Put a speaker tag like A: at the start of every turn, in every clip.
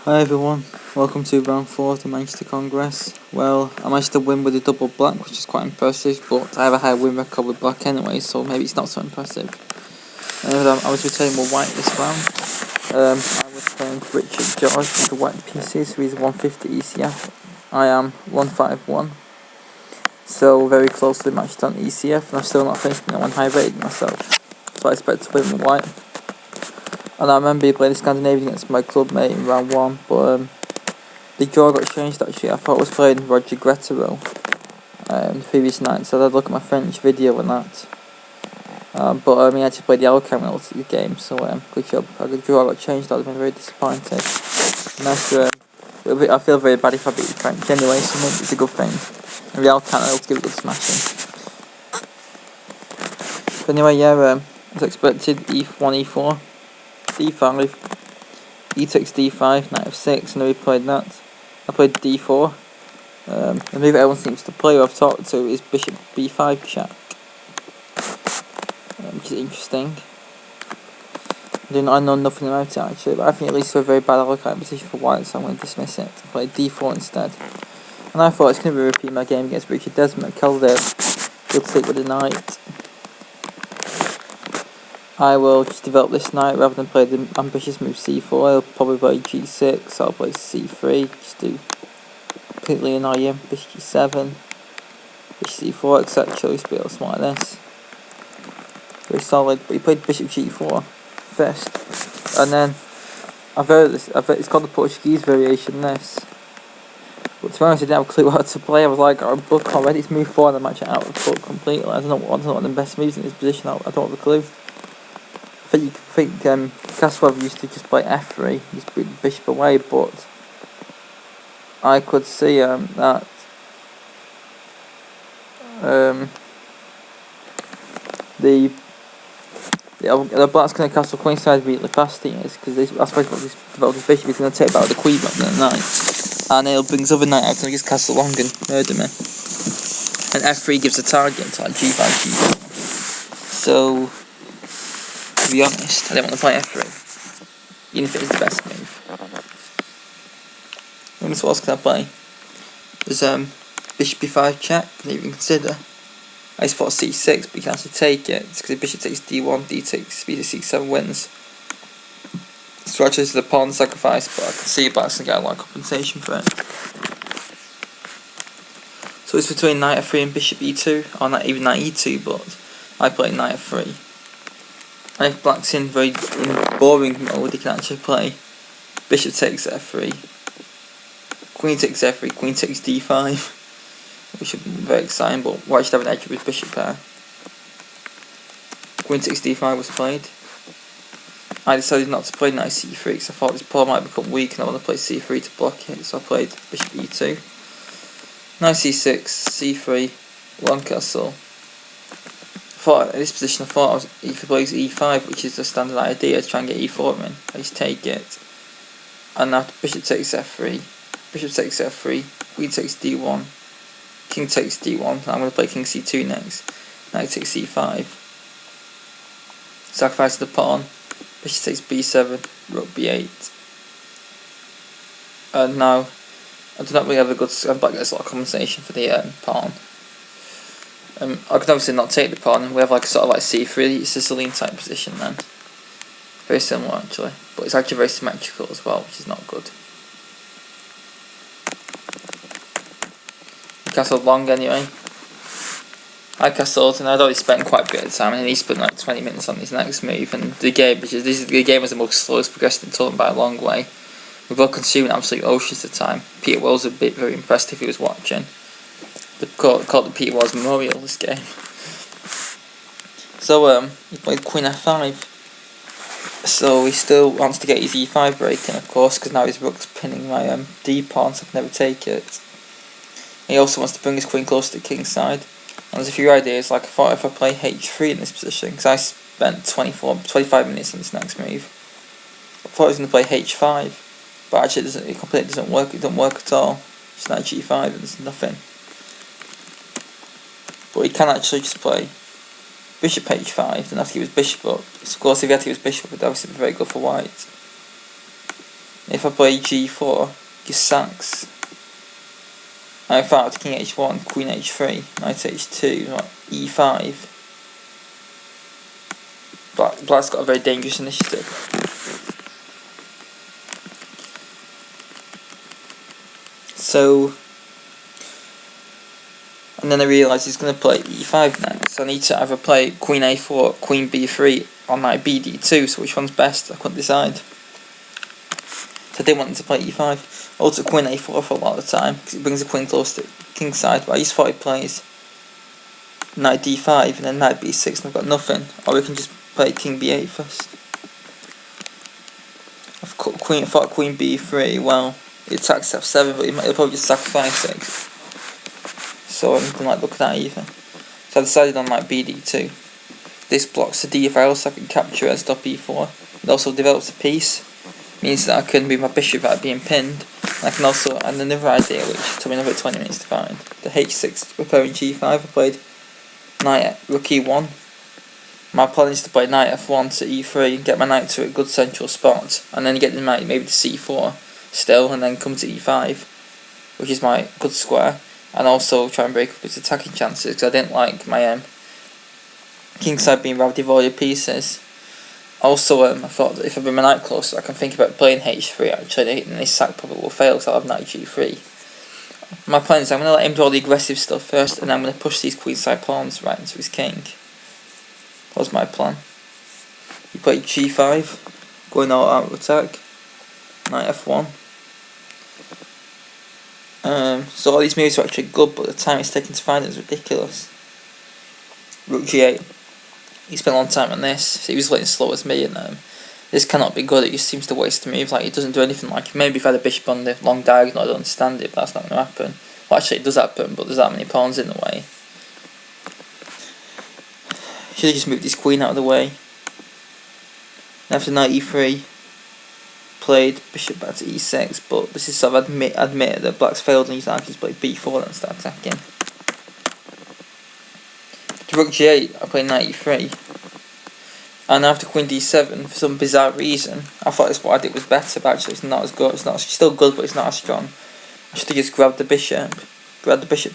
A: Hi everyone, welcome to round 4 of the Manchester Congress. Well, I managed to win with a double black, which is quite impressive, but I have a high win record with black anyway, so maybe it's not so impressive. I was returning with white this round. I was playing Richard George with the white pieces, who is 150 ECF. I am 151, so very closely matched on ECF, and I've still not finished anyone high rated myself, so I expect to win with white. And I remember playing the Scandinavian against my club mate in round 1, but the draw got changed actually. I thought I was playing Rg8 the previous night, so I had a look at my French video and that. But he actually played the yellow cam in the game, so good job. The draw got changed, I'd have been very disappointed. And I feel very bad if I beat the French anyway, so maybe it's a good thing. And the yellow cam will give it a good smashing. But anyway, yeah, as expected, Nf1 E4. D5, Qxd5, Nf6, and we played that. I played D4. The move everyone seems to play, who I've talked to, is Bishop B5 check, which is interesting. I know nothing about it actually, but I think at least we're a very bad allocate position for white, so I'm going to dismiss it and play D4 instead. And I thought it's going to be repeat my game against Rd7 Re8. We'll take with the knight. I will just develop this knight rather than play the ambitious move c4. I'll probably play g6, I'll play c3, just to completely annoy him. Bishop g7, bishop c4, etc. He's built something like this. Very solid, but he played bishop g4 first. And then, I've heard this, it's called the Portuguese variation, this. But to be honest, I didn't have a clue how to play. I was like, got a book already, it's move forward, I'm actually out of the book completely. I don't know what the best moves in this position, I don't have a clue. I think Qa4 used to just play f3, just put the bishop away, but I could see that the black's going to castle queenside really fast here, because I suppose what this developed this bishop is going to take out the queen rather than the knight, and it'll bring his other knight out and just castle long and murder me. And f3 gives a target to like g5, g4. So, to be honest, I don't want to play f3, even if it is the best move. What else can I play? There's bishop b5 check, can even consider. I just thought c6, but you can actually take it, because if bishop takes d1, d takes c7 wins. So actually this is a pawn sacrifice, but I can see black's going to get a lot of compensation for it. So it's between knight f3 and bishop e2, or not even knight e2, but I play knight f3. And if black's in boring mode, he can actually play bishop takes f3, queen takes f3, queen takes d5, which would be very exciting, but white should have an edge with bishop pair. Queen takes d5 was played. I decided not to play knight c3 because I thought this pawn might become weak and I want to play c3 to block it, so I played bishop e2. Knight c6, c3, long castle. In this position I thought he could play e5, which is the standard idea, to try and get e4 in. I just take it. And now bishop takes f3, bishop takes f3, queen takes d1, king takes d1, I'm going to play king c2 next. Knight takes c5. Sacrifice the pawn, bishop takes b7, rook b8. And now, I do not really have a good, black gets a lot of compensation for the pawn. I can obviously not take the pawn, and we have like a sort of like c3 Sicilian type position then. Very similar actually, but it's actually very symmetrical as well, which is not good. He castled long anyway. I castled, and I'd already spent quite a bit of time, and he spent like 20 minutes on his next move, and the game, the game was the most slowest progressed in the tournament by a long way. We were consuming absolute oceans of time. Peter Wells would be very impressed if he was watching. Called the Peter Wells Memorial, this game. So he played Queen f5. So he still wants to get his e5 breaking, of course, because now his rook's pinning my d pawn, so I can never take it. He also wants to bring his queen close to the king's side. And there's a few ideas, like I thought if I play h3 in this position, because I spent 25 minutes on this next move. I thought I was going to play h5, but actually it completely doesn't work. It doesn't work at all. It's knight g5 and there's nothing. But he can actually just play bishop h5, then have to give his bishop up. So of course if he had to give his bishop up, it would obviously be very good for white. If I play G4, just sacks. I found King H1, Queen H3, Knight H2, E5. Black's got a very dangerous initiative. So, and then I realised he's going to play E5 next. So I need to either play Queen A4, Queen B3, or Knight BD2. So which one's best? I couldn't decide. So I didn't want him to play E5. Also Queen A4 for a lot of the time, because it brings the Queen close to King's side. But I just thought he plays Knight D5 and then Knight B6 and I've got nothing. Or we can just play King B8 first. I've thought Queen B3, well, it attacks F7, but he'll probably just sacrifice it. So I didn't like look at that either. So I decided on Knight BD2. This blocks the D file so I can capture it and stop E4. It also develops a piece. Means that I can move my bishop without being pinned. I can also, and another idea which took me another 20 minutes to find, the H6 repairing G5. I played Knight Rook E1. My plan is to play Knight F1 to E3 and get my knight to a good central spot, and then get the knight maybe to C4 still, and then come to E5, which is my good square, and also try and break up its attacking chances because I didn't like my kingside being rather devoid of pieces. Also, I thought that if I bring my knight closer, I can think about playing H3 actually, and this sack probably will fail because I'll have knight G3. My plan is I'm going to let him do all the aggressive stuff first, and then I'm going to push these queenside pawns right into his king. That was my plan. He played G5, going all out attack, Knight F1. So all these moves are actually good, but the time it's taken to find it is ridiculous. Rook G8. He spent a long time on this, so he was playing slow as me, and this cannot be good. It just seems to waste the move. Like, it doesn't do anything. Like, maybe if I had a bishop on the long diagonal, I don't understand it, but that's not going to happen. Well, actually, it does happen, but there's that many pawns in the way. Should have just moved his queen out of the way. And after Knight E3, played bishop back to E6, but this is sort of admit that Black's failed and he's now just played B4 and start attacking. To Rook G8, I played Knight E3. And after Queen D7, for some bizarre reason, I thought this what I did was better, but actually it's not as good. It's still good, but it's not as strong. I should have just grabbed the bishop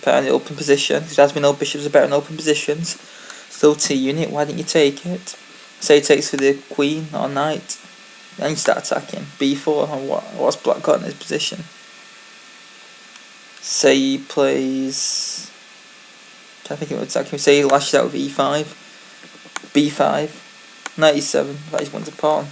A: pair in the open position, because as we know, bishops are better in open positions. Still T unit, why didn't you take it? Say he takes for the queen or knight, then you start attacking. B4, and what's Black got in his position? Say he plays... I think it would attack him. Say he lashes out with E5, B5, Knight E7, that is one to pawn.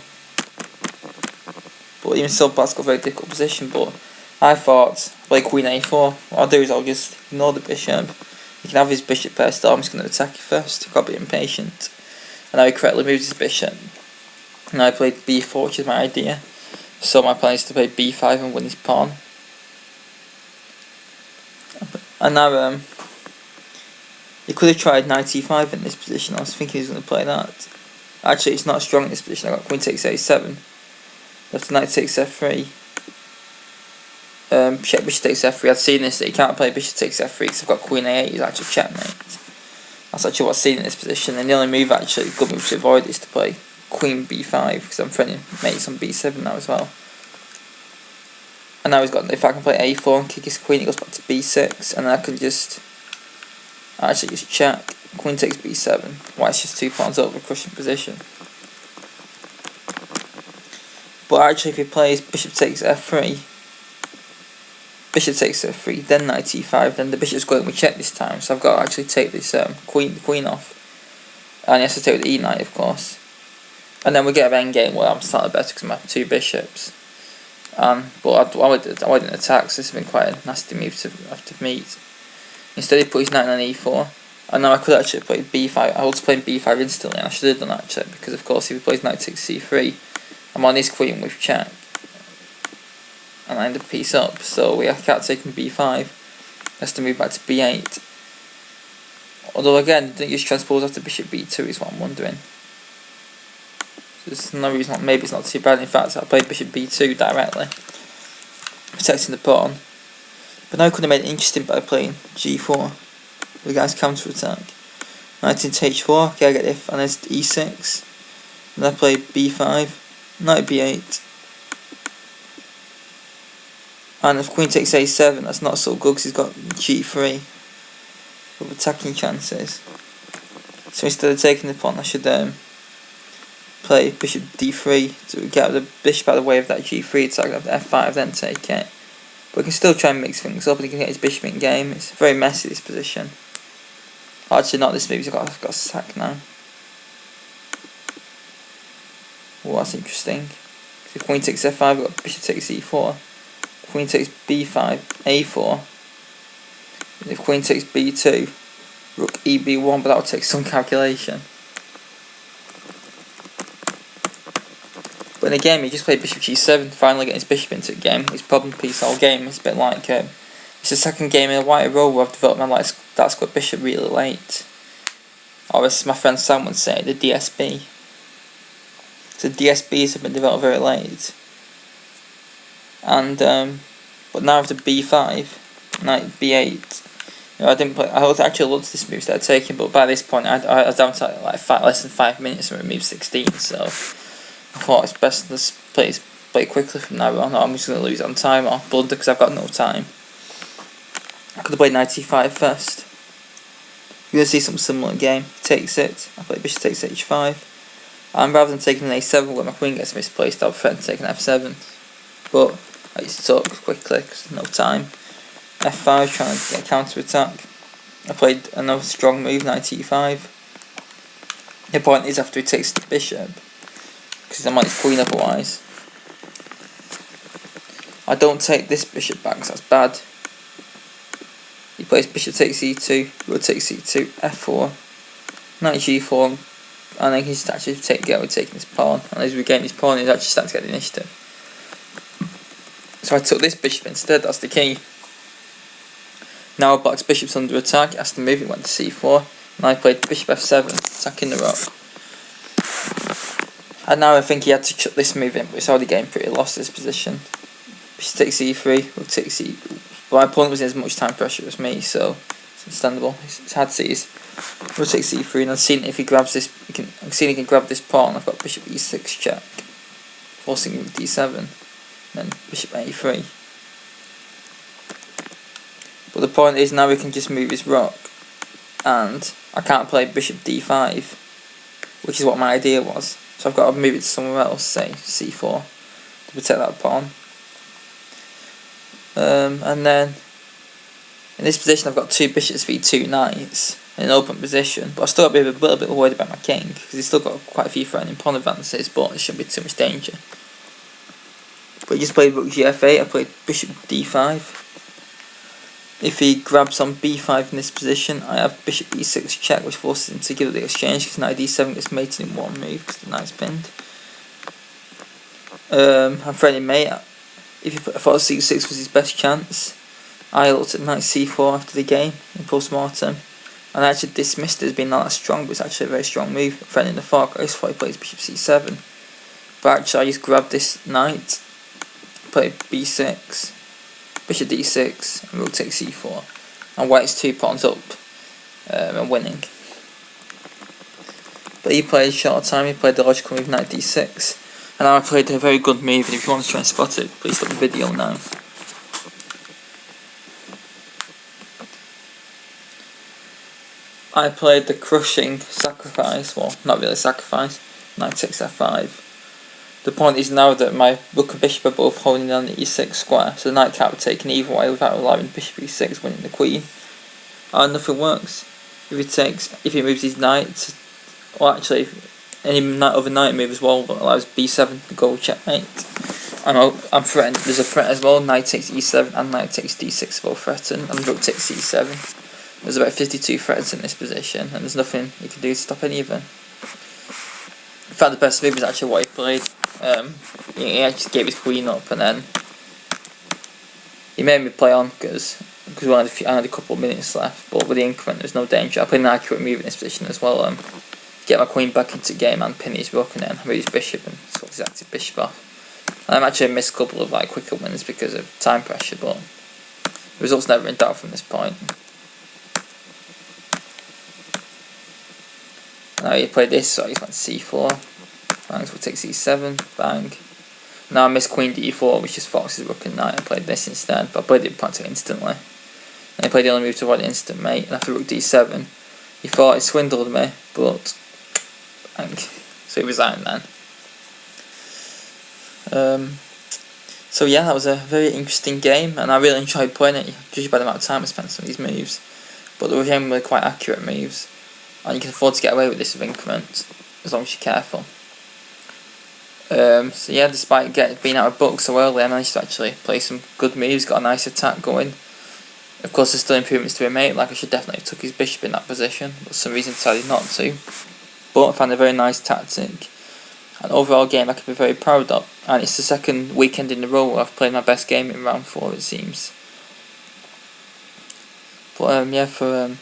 A: But even so, Black's got a very difficult position. But I thought, play Queen A4. What I'll do is I'll just ignore the bishop. He can have his bishop pair still. I'm just going to attack you first. I've got to be impatient. And now he correctly moves his bishop. Now I played B4, which is my idea. So my plan is to play B5 and win his pawn. And now he could have tried Knight E5 in this position. I was thinking he was going to play that. Actually, it's not strong in this position. I got Queen takes A7. After Knight takes F3. Check Bishop takes F3. I'd seen this that you can't play Bishop takes F3 because I've got Queen A8. It's actually checkmate. That's actually what's seen in this position. And the only move actually, good move to avoid is to play Queen B5 because I'm threatening mates on B7 now as well. And now he's got, if I can play A4 and kick his queen, he goes back to B6, and then I can just actually just check. Queen takes B7. White's just 2 pawns over, crushing position. But actually, if he plays Bishop takes F3, Bishop takes F3, then Knight E5, then the bishop's going with check this time. So I've got to actually take this queen off, and he has to take with the E knight, of course. And then we get an endgame where I'm slightly better because I have 2 bishops. But I didn't attack, so this has been quite a nasty move to have to meet. Instead he put his knight on E4, and now I could actually play B5. I was playing B5 instantly, and I should have done that actually, because of course if he plays knight takes C3, I'm on his queen with check, and I end the piece up. So I can't take him B5. Has to move back to B8. Although again, didn't just transpose after Bishop B2 is what I'm wondering. There's no reason, maybe it's not too bad. In fact, I played Bishop B2 directly, protecting the pawn. But now I could have made it interesting by playing G4. The guy's counter attack. Knight into H4, okay, I get F, and there's E6. And I played B5, Knight B8. And if queen takes a7, that's not so good because he's got g3 with attacking chances. So instead of taking the pawn, I should play bishop d3 to get the bishop out of the way of that g3 attack, have the f5, then take it. But we can still try and mix things up and he can get his bishop in game. It's very messy, this position. Actually not this move, he's got a sack now. Oh, that's interesting. If queen takes f5, we've got bishop takes e4. Queen takes b5, a4. And if queen takes b2, rook eb1, but that will take some calculation. But in the game, he just played bishop g7, finally getting his bishop into the game. His problem piece all game. It's a bit like it's the second game in a WhiteElo where I've developed my that square bishop really late. Or as my friend Sam would say, the DSB. So DSBs have been developed very late. And but now after b5, knight b8. You know, I didn't play. I actually loved this move that I taken, but by this point I was down to like less than 5 minutes and removed 16. So I thought it's best to play quickly from now on. I'm just going to lose on time or blunder because I've got no time. I could have played knight e5 first. You're going to see something similar in game. He takes it. I play bishop takes h5. And rather than taking an a7 where my queen gets misplaced, I prefer to take an f7. But I just took quickly because there's no time. f5, trying to get a counter attack. I played another strong move, knight e5. The point is after he takes the bishop, because I'm on his queen otherwise. I don't take this bishop back because that's bad. He plays bishop takes e2, rook takes e2, f4, knight g4, and then he's actually get away taking his pawn. And as we gain his pawn, he's actually starting to get the initiative. So I took this bishop instead, that's the key. Now black's bishop's under attack, has to move, it went to c4, and I played bishop f7, attacking the rook. And now I think he had to chuck this move in, but it's already getting pretty lost this position. Bishop takes e3, rook takes e. But my opponent was in as much time pressure as me, so it's understandable. It's hard to see his rook takes e3, and I've seen if he grabs this, I've seen he can grab this pawn. I've got bishop e6 check, forcing rook d7, then bishop a3. But the point is now we can just move his rook, and I can't play bishop d5, which is what my idea was. So I've got to move it to somewhere else, say c4, to protect that pawn. And then in this position I've got 2 bishops v 2 knights in an open position, but I still got to be a little bit worried about my king because he's still got quite a few threatening pawn advances, but it shouldn't be too much danger. But he just played rook gf8, I played bishop d5. If he grabs on b5 in this position, I have bishop e6 check, which forces him to give it the exchange because knight d7 gets mated in one move because the knight's pinned. I'm threatening mate. If I thought c6 was his best chance, I looked at knight c4 after the game in post-mortem, and I actually dismissed it as being not that strong, but it's actually a very strong move, threatening the fork. I just thought he plays bishop c7, but actually I just grabbed this knight, played b6, bishop d6, and rook takes c4, and white's 2 pawns up and winning. But he played short time, he played the logical move knight d6, and now I played a very good move, and if you want to try and spot it, please stop the video now. I played the crushing sacrifice, well not really sacrifice, knight takes f5. The point is now that my rook and bishop are both holding on the e6 square, so the knight can't be taken either way without allowing bishop e6 winning the queen. And nothing works. If he moves his knight, well actually, any other knight move as well allows b7 to go checkmate. I'm threatened. There's a threat as well. Knight takes e7 and knight takes d6 both threatened, and rook takes c7. There's about 52 threats in this position, and there's nothing you can do to stop any of them. In fact, the best move is actually what he played. He actually gave his queen up, and then he made me play on because I had a couple of minutes left. But with the increment, there's no danger. I played an accurate move in this position as well. Get my queen back into the game and pin his rook, and then move his bishop and swap his active bishop off. And I've actually missed a couple of quicker wins because of time pressure, but the results never in doubt from this point. Now he played this, so he went c4, bang, so we'll take c7, bang. Now I missed Queen D4, which is Fox's rook and knight. I played this instead, but I played it practically instantly. And I played the only move to avoid instant mate, and after rook D7, he thought he swindled me, but so he resigned then. So yeah, that was a very interesting game, and I really enjoyed playing it, judging by the amount of time I spent on some of these moves. But they were generally quite accurate moves, and you can afford to get away with this with increment, as long as you're careful. So yeah, despite being out of books so early, I managed to actually play some good moves, got a nice attack going. Of course, there's still improvements to be made, like I should definitely have took his bishop in that position, but for some reason decided not to. But I found a very nice tactic. An overall game I can be very proud of, and it's the second weekend in a row where I've played my best game in round 4, it seems. But yeah, for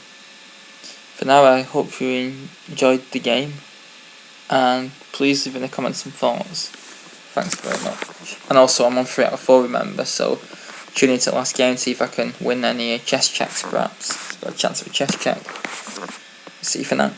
A: now, I hope you enjoyed the game, and please leave in the comments some thoughts. Thanks very much. And also, I'm on 3 out of 4, remember, so tune into the last game and see if I can win any chess checks perhaps. Got a chance of a chess check. See you for now.